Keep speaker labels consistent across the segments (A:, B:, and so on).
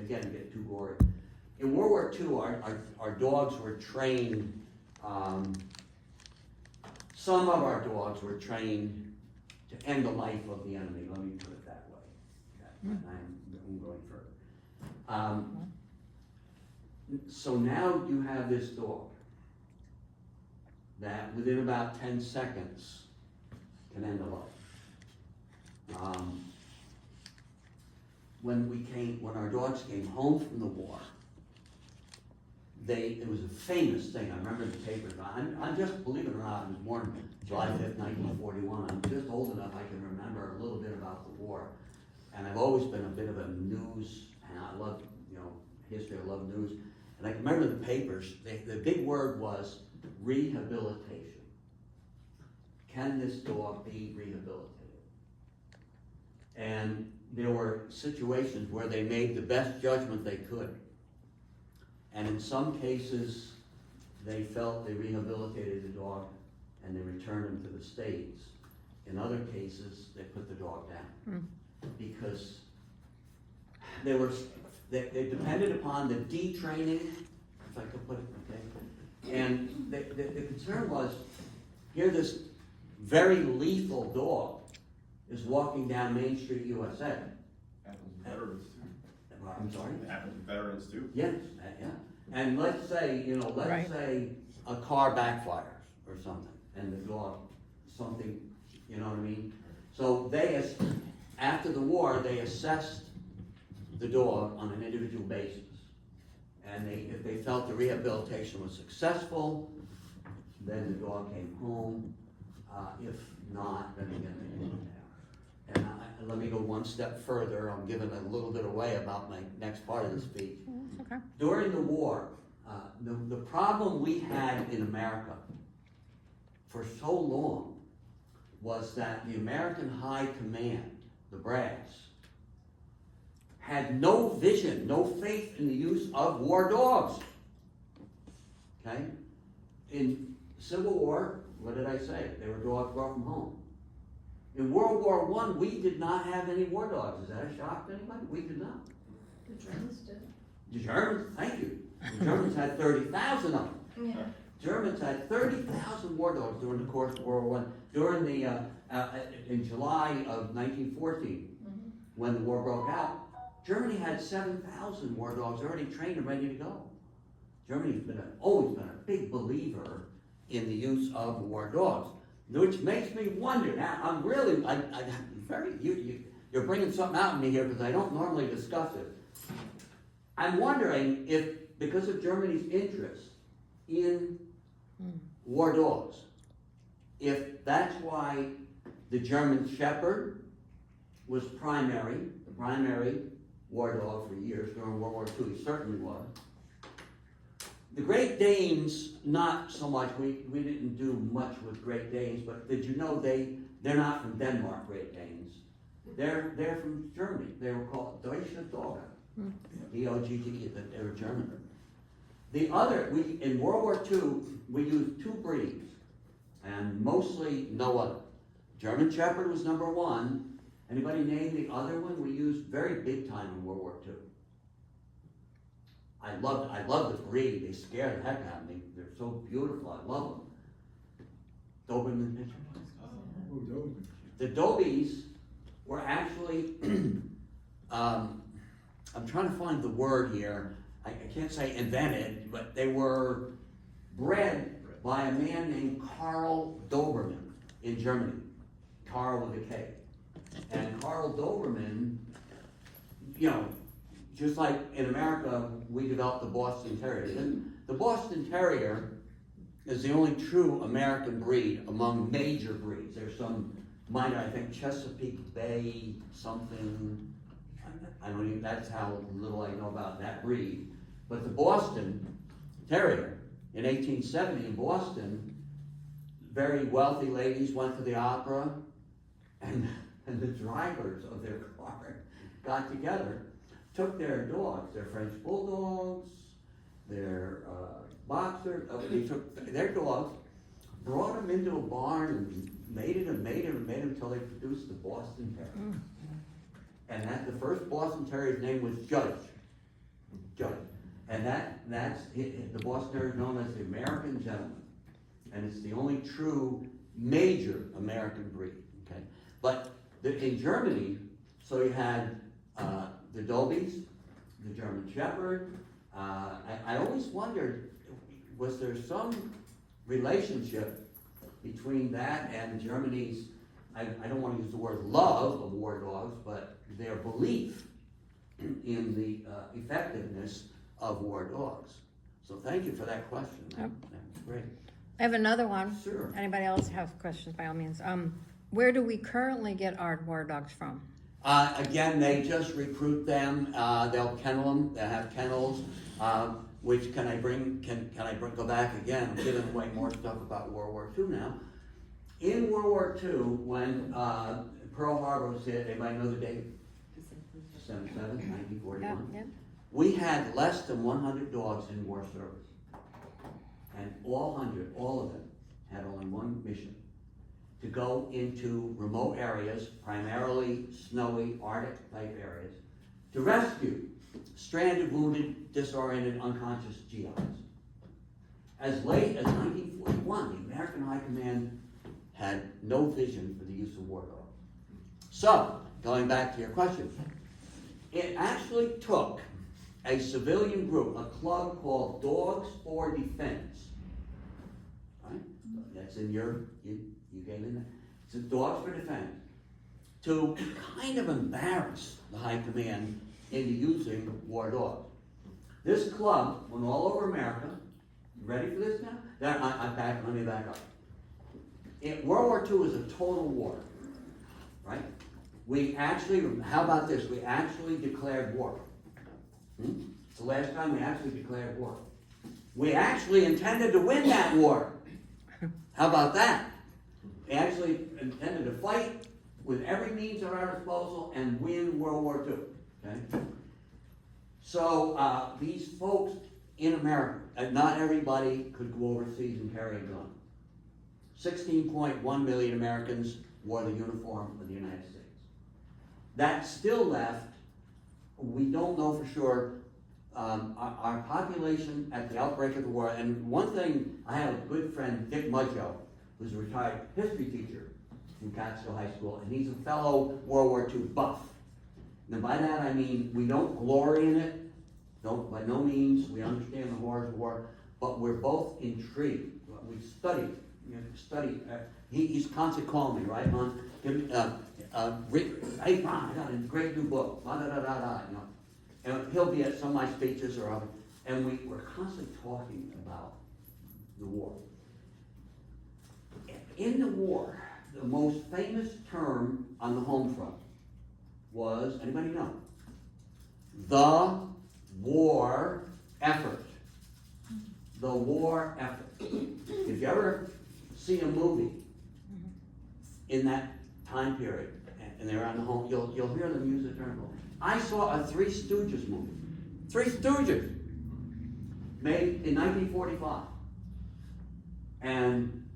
A: again, get too gory. In World War II, our dogs were trained, some of our dogs were trained to end the life of the enemy, let me put it that way. Okay, I'm going further. So now you have this dog that within about 10 seconds can end a life. When our dogs came home from the war, it was a famous thing. I remember the papers. I'm just, believe it or not, I was born July 5th, 1941. I'm just old enough I can remember a little bit about the war. And I've always been a bit of a news, and I love, history, I love news. And I can remember the papers, the big word was rehabilitation. Can this dog be rehabilitated? And there were situations where they made the best judgment they could. And in some cases, they felt they rehabilitated the dog and they returned him to the States. In other cases, they put the dog down. Because they depended upon the detraining, if I could put it, okay? And the concern was, here this very lethal dog is walking down Main Street, USA.
B: Happens to veterans too.
A: I'm sorry?
B: It happens to veterans too.
A: Yes, yeah. And let's say, say a car backfires or something, and the dog, something, you know what I mean? So after the war, they assessed the dog on an individual basis. And if they felt the rehabilitation was successful, then the dog came home. If not, then again, they put it down. And let me go one step further. I'm giving a little bit away about my next part of the speech.
C: Okay.
A: During the war, the problem we had in America for so long was that the American High Command, the brass, had no vision, no faith in the use of war dogs. Okay? In Civil War, what did I say? They were dogs brought from home. In World War I, we did not have any war dogs. Is that a shock to anybody? We did not.
D: The Germans did.
A: The Germans, thank you. The Germans had 30,000 of them.
D: Yeah.
A: Germans had 30,000 war dogs during the course of World War I. During in July of 1914, when the war broke out, Germany had 7,000 war dogs already trained and ready to go. Germany's always been a big believer in the use of war dogs, which makes me wonder. Now, I'm really, you're bringing something out in me here because I don't normally discuss it. I'm wondering if, because of Germany's interest in war dogs, if that's why the German Shepherd was the primary war dog for years during World War II. He certainly was. The Great Danes, not so much. We didn't do much with Great Danes, but did you know they're not from Denmark, Great Danes. They're from Germany. They were called Deutsche Dogge. D-O-G-G-E, they were German. In World War II, we used two breeds, and mostly no other. German Shepherd was number one. Anybody name the other one? We used very big time in World War II. I love the breed. They scare the heck out of me. They're so beautiful. I love them. Doberman Pinscher. The Dobies were actually, I'm trying to find the word here. I can't say invented, but they were bred by a man named Karl Doberman in Germany. Karl with a K. And Karl Doberman, just like in America, we developed the Boston Terrier. The Boston Terrier is the only true American breed among major breeds. There's some minor, I think Chesapeake Bay something. I don't even, that's how little I know about that breed. But the Boston Terrier, in 1870 in Boston, very wealthy ladies went to the opera, and the drivers of their car got together, took their dogs, their French bulldogs, their boxers, they took their dogs, brought them into a barn and made them until they produced the Boston Terrier. And the first Boston Terrier's name was Judge. And the Boston Terrier is known as the American Gentleman. And it's the only true major American breed, okay? But in Germany, so you had the Dobies, the German Shepherd. I always wondered, was there some relationship between that and Germany's, I don't want to use the word love of war dogs, but their belief in the effectiveness of war dogs. So thank you for that question.
C: Yep.
A: That's great.
C: I have another one.
A: Sure.
C: Anybody else have questions, by all means. Where do we currently get our war dogs from?
A: Again, they just recruit them. They'll kennel them. They have kennels. Which can I go back again? I'm giving away more stuff about World War II now. In World War II, when Pearl Harbor was hit, anybody know the date? December 7th, 1941.
C: Yeah.
A: We had less than 100 dogs in war service. And all of them, had only one mission: to go into remote areas, primarily snowy, Arctic type areas, to rescue stranded, wounded, disoriented, unconscious GIs. As late as 1941, the American High Command had no vision for the use of war dogs. So, going back to your question, it actually took a civilian group, a club called Dogs for Defense. Right? That's in you gave in that. It's a Dogs for Defense. To kind of embarrass the High Command into using war dogs. This club went all over America. You ready for this now? Let me back up. World War II was a total war, right? How about this? We actually declared war. It's the last time we actually declared war. We actually intended to win that war. How about that? We actually intended to fight with every means at our disposal and win World War II. Okay? So these folks in America, not everybody could go overseas and carry a gun. 16.1 million Americans wore the uniform of the United States. That still left, we don't know for sure, our population at the outbreak of the war. And one thing, I have a good friend, Dick Mudjo, who's a retired history teacher from Catskill High School, and he's a fellow World War II buff. And by that I mean, we don't glory in it, by no means, we understand the horrors of war, but we're both intrigued. We study, he's constantly calling me, right, Ron? Hey, Ron, I got a great new book, and he'll be at some of my speeches or other, and we're constantly talking about the war. In the war, the most famous term on the home front was, anybody know? The war effort. The war effort. If you ever see a movie in that time period, and they're on the home, you'll hear them use the term. I saw a Three Stooges movie. Three Stooges, made in 1945. And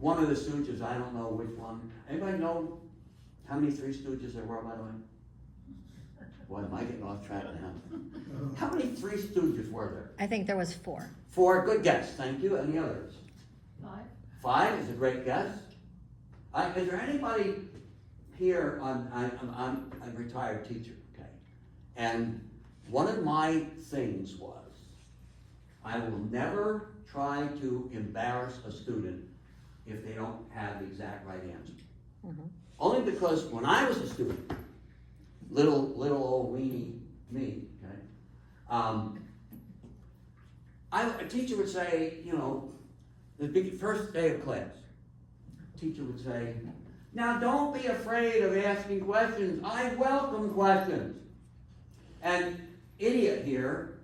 A: one of the Stooges, I don't know which one. Anybody know how many Three Stooges there were, by the way? Boy, am I getting off track now. How many Three Stooges were there?
C: I think there was 4.
A: 4, good guess, thank you. Any others?
D: 5.
A: 5 is a great guess. Is there anybody here, I'm a retired teacher, okay? And one of my things was, I will never try to embarrass a student if they don't have the exact right answer.
C: Mm-hmm.
A: Only because when I was a student, little old weenie me, okay, a teacher would say, the first day of class, teacher would say, now don't be afraid of asking questions. I welcome questions. And idiot here,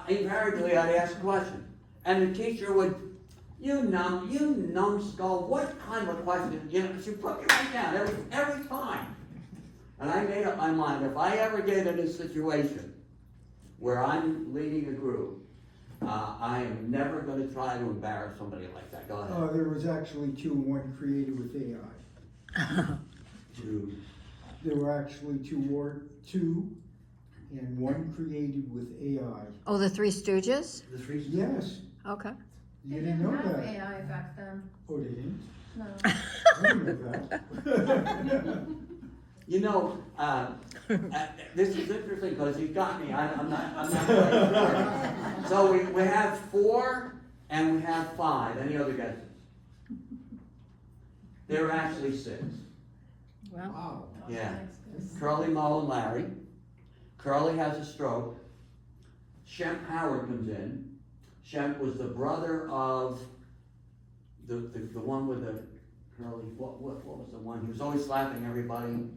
A: invariably I'd ask a question. And the teacher would, you numbskull, what kind of a question? She put me right down every time. And I made up my mind, if I ever get in a situation where I'm leading a group, I am never going to try to embarrass somebody like that. Go ahead.
E: There was actually 2, one created with AI. There were actually two and one created with AI.
C: Oh, the Three Stooges?
A: The three.
E: Yes,
C: Okay.
E: you
D: They
E: didn't know
D: have
E: that.
D: AI back then.
E: Oh, they didn't?
D: No.
E: I didn't know that.
A: You know, this is interesting because he got me, I'm not quite sure. So we have 4 and we have 5, any other guesses? There are actually 6,
C: Well,
E: Wow.
A: yeah. Curly, Moe, and Larry. Curly has a stroke. Shemp Howard comes in. Shemp was the brother of the one with the curly, what was the one? He was always slapping everybody.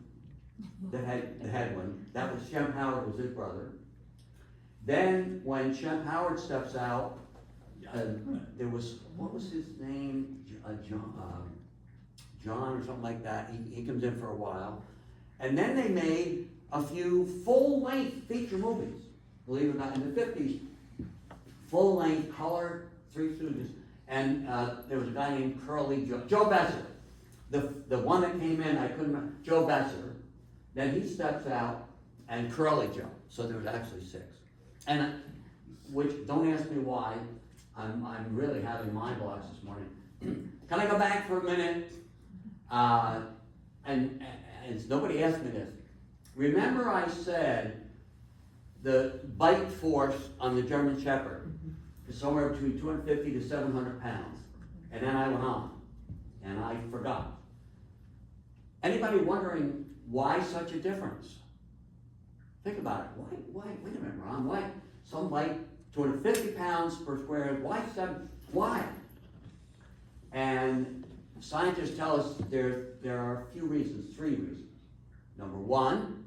A: The head one. That was Shemp Howard was his brother. Then when Shemp Howard steps out, there was, what was his name? John or something like that. He comes in for a while. And then they made a few full-length feature movies, believe it or not, in the 50s. Full-length color, Three Stooges. And there was a guy named Curly Joe Besser. The one that came in, I couldn't remember, Joe Besser. Then he steps out, and Curly Joe. So there was actually 6. And which, don't ask me why, I'm really having mind blocks this morning. Can I go back for a minute? And nobody asked me this. Remember I said the bite force on the German Shepherd is somewhere between 250 to 700 pounds. And then I went on, and I forgot. Anybody wondering why such a difference? Think about it. Why, wait a minute, Ron, why some bite 250 pounds per square, why 7, why? And scientists tell us there are a few reasons, 3 reasons. Number 1,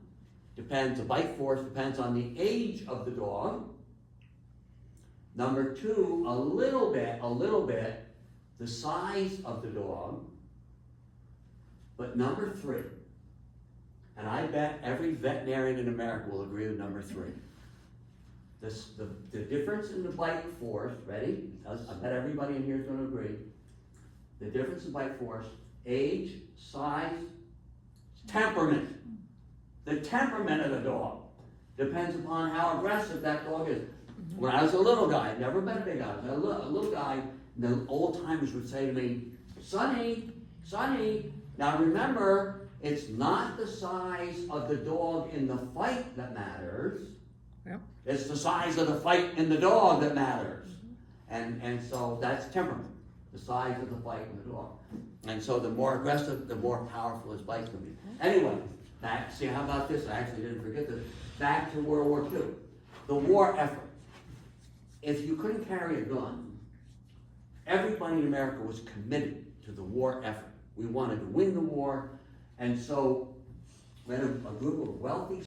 A: the bite force depends on the age of the dog. Number 2, a little bit, the size of the dog. But number 3, and I bet every veterinarian in America will agree with number 3. The difference in the bite force, ready? I bet everybody in here is going to agree. The difference in bite force, age, size, temperament. The temperament of the dog depends upon how aggressive that dog is. When I was a little guy, I'd never been a big guy, I was a little guy, the old timers would say to me, Sonny, now remember, it's not the size of the dog in the fight that matters.
C: Yep.
A: It's the size of the fight in the dog that matters. And so that's temperament, the size of the fight in the dog. And so the more aggressive, the more powerful his bite's gonna be. Anyway, see, how about this? I actually didn't forget this. Back to World War II. The war effort. If you couldn't carry a gun, everybody in America was committed to the war effort. We wanted to win the war, and so we had a group of wealthy